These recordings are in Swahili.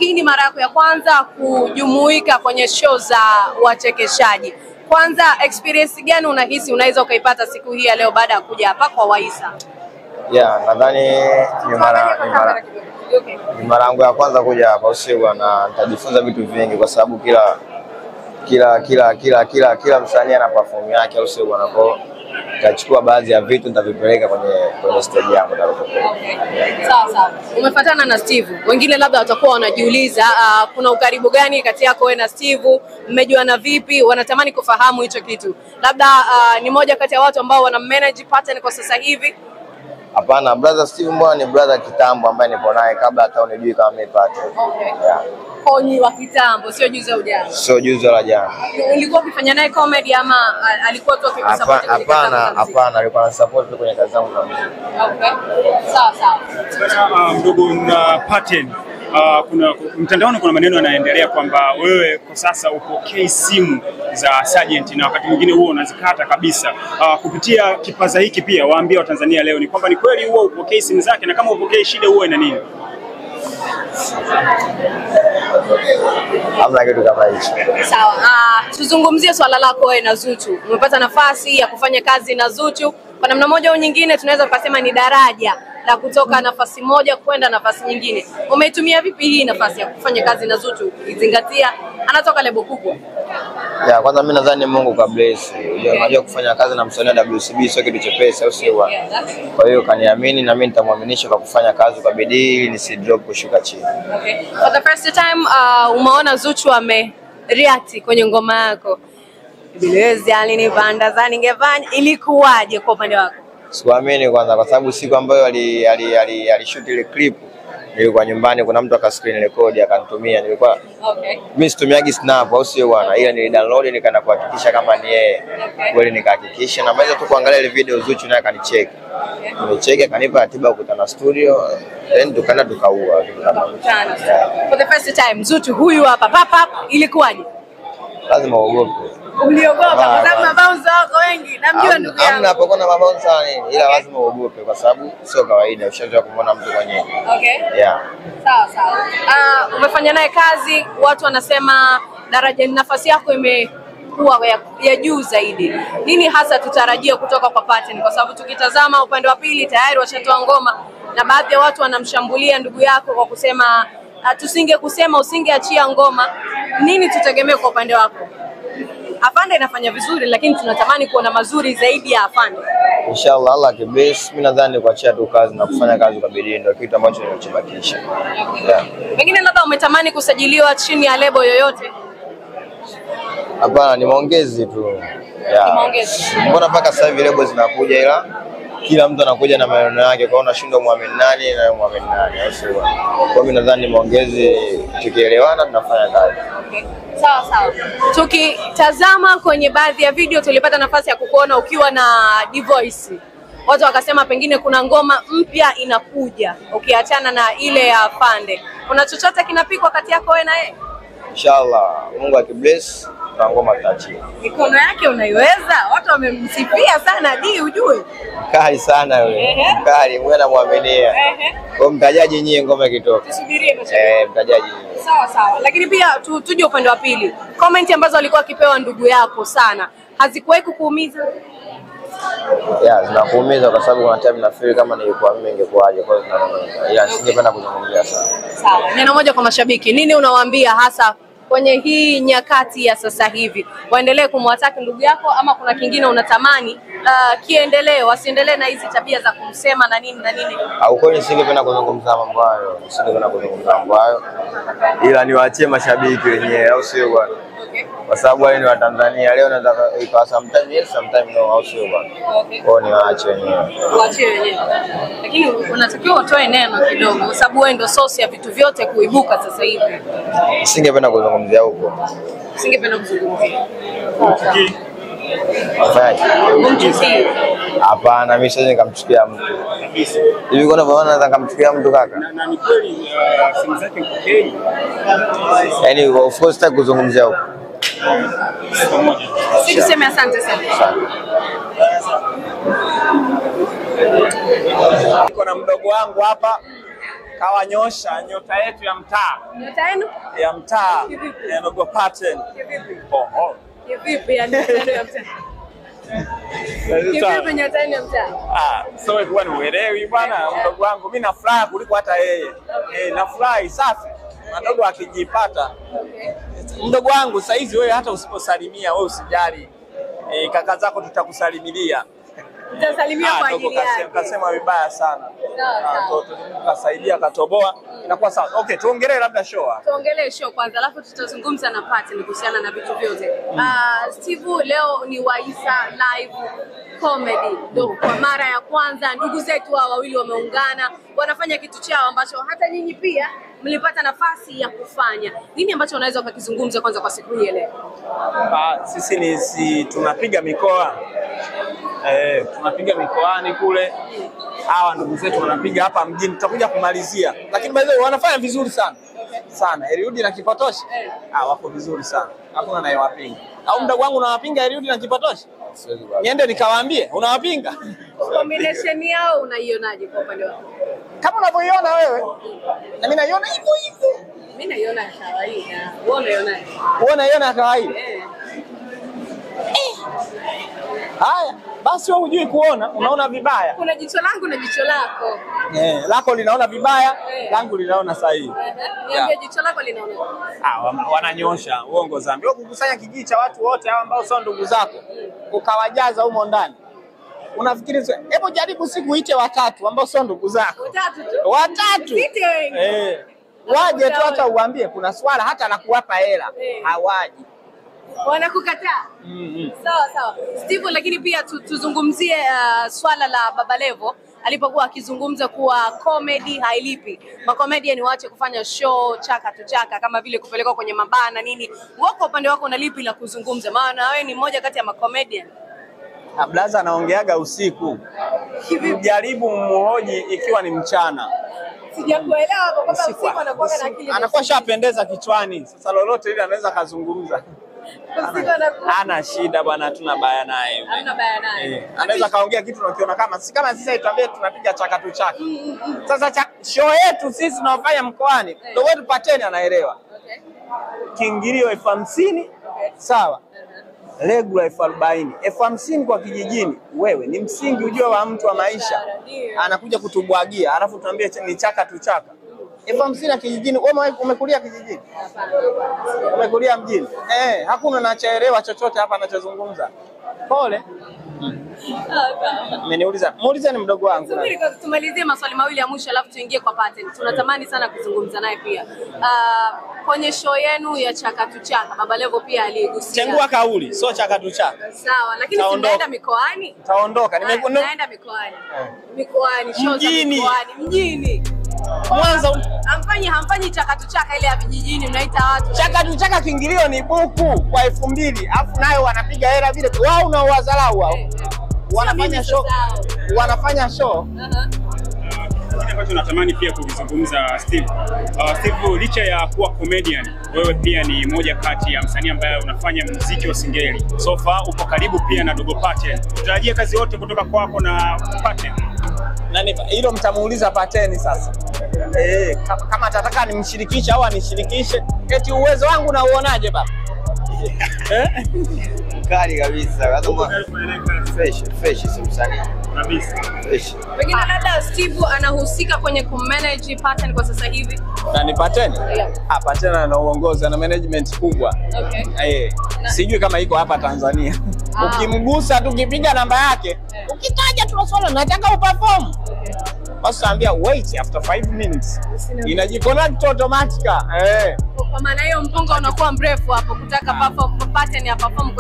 hii ni mara yako ya kwanza kujumuika kwenye show za wachekeshaji. Kwanza experience gani unahisi unaweza ukaipata siku hii ya leo baada ya kuja hapa kwa Waisa? Nadhani ni mara yangu ya kwanza kuja hapa usiku, na nitajifunza vitu vingi kwa sababu kila msanii ana perform yake usiku, anapo nitachukua baadhi ya vitu nitavipeleka kwenye stage yangu. Sawa. Umefuatana na Steve. Wengine labda watakuwa wanajiuliza kuna ukaribu gani kati yako wewe na Steve? Mmejuana vipi? Wanatamani kufahamu hicho kitu. Labda ni moja kati ya watu ambao wana manage pattern kwa sasa hivi. Hapana, brother Steve mbona ni brother kitambo ambaye nipo naye kabla hata unijui kama mimi pattern. Koni wa kitambo, sio juzi au jana. Sio juzi wala jana. Ulikuwa ukifanya naye comedy ama alikuwa tu akikusupport kwenye kazi zako? Hapana, alikuwa anasupport kwenye kazi zangu za muziki. Sawa. Mdogo na pattern. Kuna mtandaoni kuna maneno yanaendelea kwamba wewe kwa sasa upokei simu za Sergeant na wakati mwingine huo unazikata kabisa. Kupitia kipaza hiki pia waambie Watanzania leo ni kwamba ni kweli huo upokei simu zake, na kama upokei shida huo ina nini? Hamna kitu kama hicho. Sawa. Tuzungumzie swala lako wewe na Zuchu. Umepata nafasi ya kufanya kazi na Zuchu. Kwa namna moja au nyingine tunaweza kusema ni daraja la kutoka nafasi moja kwenda nafasi nyingine. Umeitumia vipi hii nafasi ya kufanya kazi na Zuchu ukizingatia anatoka lebo kubwa? Kwanza mimi nadhani Mungu ka bless. Unajua kufanya kazi na msanii wa WCB sio kitu chepesi au sio? Kwa hiyo kaniamini na mimi nitamwaminisha kwa kufanya kazi kwa bidii nisi drop kushuka chini. For the first time umeona Zuchu react kwenye ngoma yako. Bilezi alinipanda za ningefanya, ilikuwaje kwa upande wako? Sikuamini kwanza kwa sababu siku ambayo alishoot ile clip nilikuwa nyumbani, kuna mtu akascreen record akanitumia. Nilikuwa mimi situmiagi snap au sio bwana, ila nilidownload nikaenda kuhakikisha kama ni yeye kweli, nikahakikisha na baada tu kuangalia ile video Zuchu naye akanicheck. Nimecheck akanipa ratiba kukutana studio, then tukaenda tukaua. For the first time Zuchu huyu hapa pap ilikuwaje? Lazima uogope. Uliogopa kwa sababu mabounce wako wengi, namjua ndugu yangu. Hamna hapo kuna mabounce nini, ila lazima uogope kwa sababu sio kawaida ushazoea kumwona mtu kwenye. Sawa. Umefanya naye kazi, watu wanasema daraja nafasi yako imekuwa ya juu zaidi. Nini hasa tutarajia kutoka kwa pattern, kwa sababu tukitazama upande wa pili tayari washatoa ngoma na baadhi ya watu wanamshambulia ndugu yako kwa kusema usingeachia ngoma. Nini tutegemee kwa upande wako? Afande inafanya vizuri lakini tunatamani kuona mazuri zaidi ya Afande. Inshallah Allah akibless, mimi nadhani kuachia tu kazi na kufanya kazi kwa bidii ndio kitu ambacho ninachobakisha. Pengine labda umetamani kusajiliwa chini ya lebo yoyote? Hapana, ni maongezi tu. Mbona mpaka sasa hivi lebo zinakuja ila kila mtu anakuja na maneno yake, kwa unashindwa muamini nani na muamini nani au sio? Kwa mimi nadhani maongezi, tukielewana tunafanya kazi. Sawa. Tukitazama kwenye baadhi ya video tulipata nafasi ya kukuona ukiwa na D-Voice. Watu wakasema pengine kuna ngoma mpya inakuja ukiachana na ile ya Afande. Kuna chochote kinapikwa kati yako wewe na yeye? Inshallah Mungu akibless na ngoma tachia. Mikono yake unaiweza? Watu wamemsifia sana D, ujue. Kali sana yule. Kali, mwe na muaminia. Kwa mtajaji nyie ngoma kitoka. Tusubirie mashabiki. Mtajaji. Sawa. Lakini pia tuje upande wa pili. Comment ambazo alikuwa akipewa ndugu yako sana, hazikuwahi kukuumiza? Zinakuumiza kwa sababu kuna time na feel kama nilikuwa mimi ingekuaje, kwa hiyo singependa kuzungumzia sana. Sawa. Neno moja kwa mashabiki, nini unawaambia hasa kwenye hii nyakati ya sasa hivi? Waendelee kumwataka ndugu yako ama kuna kingine unatamani kiendelee, wasiendelee na hizi tabia za kumsema na nini? Au kweli nisingependa kuzungumza mambo hayo, ila niwaachie mashabiki wenyewe au sio bwana? Kwa sababu wale ni wa Tanzania, leo naweza ikawa sometimes sometimes no, au sio bwana? Kwao ni waache wenyewe. Lakini unatakiwa utoe neno kidogo kwa sababu wewe ndio source ya vitu vyote kuibuka sasa hivi. Nisingependa kuzungumzia huko. Hapana, mimi siwezi nikamchukia mtu. Hivi kuna maana naweza nikamchukia mtu kaka? Na ni kweli simu zake mpokei. Yaani of course sitaki kuzungumzia huko. Sikuseme asante sana. Niko na mdogo wangu hapa kawanyosha nyota yetu ya mtaa. Nyota yenu? Ya mtaa. Ya Dogo Pattern. Oh. Kivipi ya nyota yenu ya mtaa? Kivipi nyota yenu ya mtaa? So wewe uelewi bwana, mdogo wangu mimi nafurahi kuliko hata yeye. Nafurahi safi. Mdogo akijipata. Mdogo wangu sasa hizi wewe hata usiposalimia wewe usijali. Kaka zako tutakusalimilia. Tutasalimia kwa ajili yake. Kasema vibaya sana. Kasaidia katoboa. Inakuwa sawa. Okay, tuongelee labda show hapa. Tuongelee show kwanza, alafu tutazungumza na Pattern kuhusiana na vitu vyote. Steve, leo ni Waisa Live Comedy. Ndio kwa mara ya kwanza ndugu zetu hawa wawili wameungana, wanafanya kitu chao ambacho hata nyinyi pia mlipata nafasi ya kufanya. Nini ambacho unaweza ukakizungumza kwanza kwa siku hii leo? Sisi tunapiga mikoa. Tunapiga mikoani kule. Hawa ndugu zetu wanapiga hapa mjini, tutakuja kumalizia. Lakini by the way wanafanya vizuri sana. Sana. Eliudi na Kipotoshi? Wako vizuri sana. Hakuna anayewapinga. Au mdogo wangu unawapinga Eliudi na Kipotoshi? Niende nikawaambie unawapinga? Combination yao unaionaje kwa upande wako? Kama unavyoiona wewe. Na mimi naiona hivyo hivyo. Mimi naiona ya kawaida. Wewe unaionaje? Wewe unaiona ya kawaida? Haya, basi wewe hujui kuona, unaona vibaya. Kuna jicho langu na jicho lako. Lako linaona vibaya, langu linaona sahihi. Niambie jicho lako linaona. Wananyosha uongo zambi. Wewe kukusanya kijiji cha watu wote hao ambao sio ndugu zako, ukawajaza humo ndani. Unafikiri hebu jaribu siku uite watatu ambao sio ndugu zako. Watatu. Waje tu hata uambie kuna swala hata la kuwapa hela. Hawaji. Wanakukataa. Sawa. Steve, lakini pia tuzungumzie swala la Baba Levo alipokuwa akizungumza kuwa comedy hailipi. Makomedian waache kufanya show chaka tu chaka kama vile kupelekwa kwenye mabana nini. Wako upande wako na lipi la kuzungumza? Maana wewe ni mmoja kati ya makomedian. Blaza anaongeaga usiku. Jaribu mhoji ikiwa ni mchana. Sijakuelewa hapo kwamba usiku anakuwa na akili. Anakuwa shapendeza kichwani. Sasa lolote ile anaweza kazungumza. Ana shida bwana, hatuna baya naye. Hamna baya naye. Anaweza kaongea kitu unakiona kama sisi tuambie tunapiga chaka tu chaka. Sasa show yetu sisi tunafanya mkoani. Ndio wetu Pattern anaelewa. Kiingilio 50,000 sawa. Regular 40,000. 50,000 kwa kijijini. Wewe ni msingi ujue wa mtu wa maisha. Anakuja kutubwagia, alafu tuambie ni chaka tu chaka. 50,000 kijijini. Wewe umekulia kijijini? Umekulia mjini? Hakuna anachoelewa chochote hapa anachozungumza. Pole. Mmeniuliza. Muulize ni mdogo wangu. Subiri kwa tumalizie maswali mawili ya mwisho alafu tuingie kwa Pattern. Tunatamani sana kuzungumza naye pia. Kwenye show yenu ya chaka tu chaka, Baba Levo pia aligusia. Chengua kauli, sio chaka tu chaka. Sawa, lakini tunaenda mikoani? Taondoka. Naenda mikoani. Mikoani, show mjini. Mwanza hamfanyi chaka tu chaka ile ya vijijini mnaita watu. Chaka tu chaka kiingilio ni buku kwa 2,000, afu nayo wanapiga hela vile. Wao na wazalau wao. Wanafanya show. Kile ambacho natamani pia kuzungumza Steve. Steve, licha ya kuwa comedian, wewe pia ni moja kati ya msanii ambaye unafanya muziki wa singeli. So far upo karibu pia na Dogo Pattern. Tutarajia kazi yote kutoka kwako na Pattern. Nani hilo mtamuuliza Pattern sasa. Kama atataka nimshirikishe au anishirikishe, eti uwezo wangu na uonaje baba? Kali kabisa. Fresh simsanii. Kabisa. Fresh. Pengine labda Steve anahusika kwenye kumanage Pattern kwa sasa hivi. Na ni Pattern? Pattern ana uongozi na management kubwa. Sijui kama iko hapa Tanzania. Ukimgusa tukipiga namba yake, ukitaja tu swala nataka uperform. Basi ambia wait after 5 minutes. Inajiconnect automatically. Kwa maana hiyo mpunga unakuwa mrefu hapo kutaka Pattern ya perform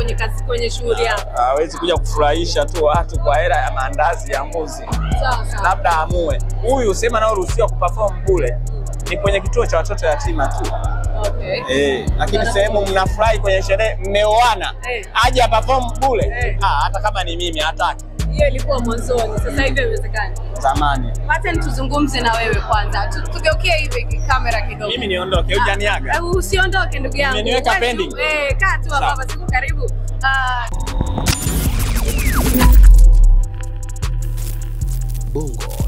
kwenye shughuli yako. Hawezi kuja kufurahisha tu watu kwa hela ya maandazi ya mbuzi. Sawa. Labda amue. Huyu sema nao ruhusiwa kuperform bure. Ni kwenye kituo cha watoto yatima tu. Lakini sehemu mnafurahi kwenye sherehe mmeoana. Aje perform bure. Hata kama ni mimi hataki. Hiyo ilikuwa mwanzoni, sasa hivi haiwezekani. Zamani. Pattern, tuzungumze na wewe kwanza. Tugeukie hivi kamera kidogo. Mimi niondoke, hujaniaga. Usiondoke ndugu yangu. Nimeniweka pending. Kaa tu hapa, siku karibu. Bongo